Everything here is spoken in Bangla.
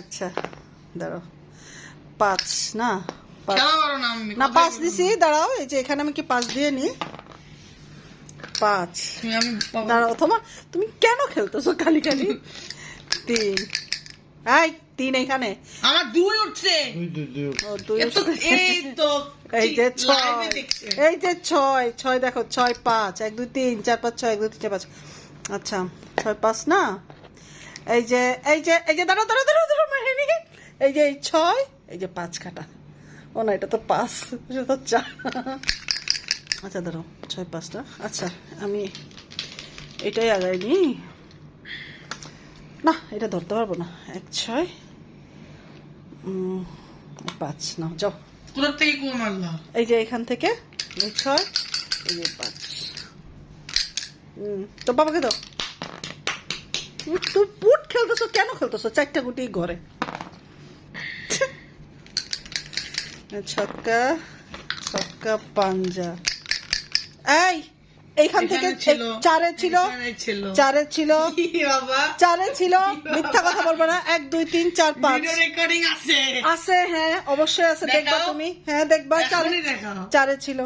আচ্ছা দাঁড়াও, 5 না, খেলা করো না, আমি না 5 দিছি। দাঁড়াও, এই যে এখানে আমি কি 5 দিয়ে নি? 5 আমি দাঁড়াও, তুমি কেন খেলতেছো খালি খালি? 3, এই 3 এখানে, আমার 2 উঠছে। ও 2 এই তো এই যে 6, লাইভে দেখছে। এই যে 6 দেখো, 6 5 1 2 3 4 5 6 1 2 3 4 5। আচ্ছা 6 5 না, এই যে দাঁড়াও দাঁড়াও দাঁড়াও দাঁড়াও, মারিনি। এই যে 6, এই যে 5 কাটা। ও না, এটা তো 5, এটা তো 4। আচ্ছা ধরো 6 5টা। আচ্ছা আমি এটাই আগাইনি না, এটা ধরতে পারবো না। 1 6 5 না, যাও। কোথা থেকে কোন মারলা? এই যে এখান থেকে, এই 6, এই যে 5। তো বাবাকে দাও। তুই পুট খেলতেছো, কেন খেলতেছো? 4টা গুটি ঘরে। ছক্কা ছক্কা পাঞ্জা। এই এইখান থেকে 4 ছিল, 4 ছিল, কি বাবা? 4 ছিল, মিথ্যা কথা বলবো না। 1 2 3 4 5 ভিডিও রেকর্ডিং আছে। আছে, হ্যাঁ অবশ্যই আছে, দেখবা দেখাও। তুমি, হ্যাঁ দেখবা। 4 এখনই দেখাও। 4 ছিল।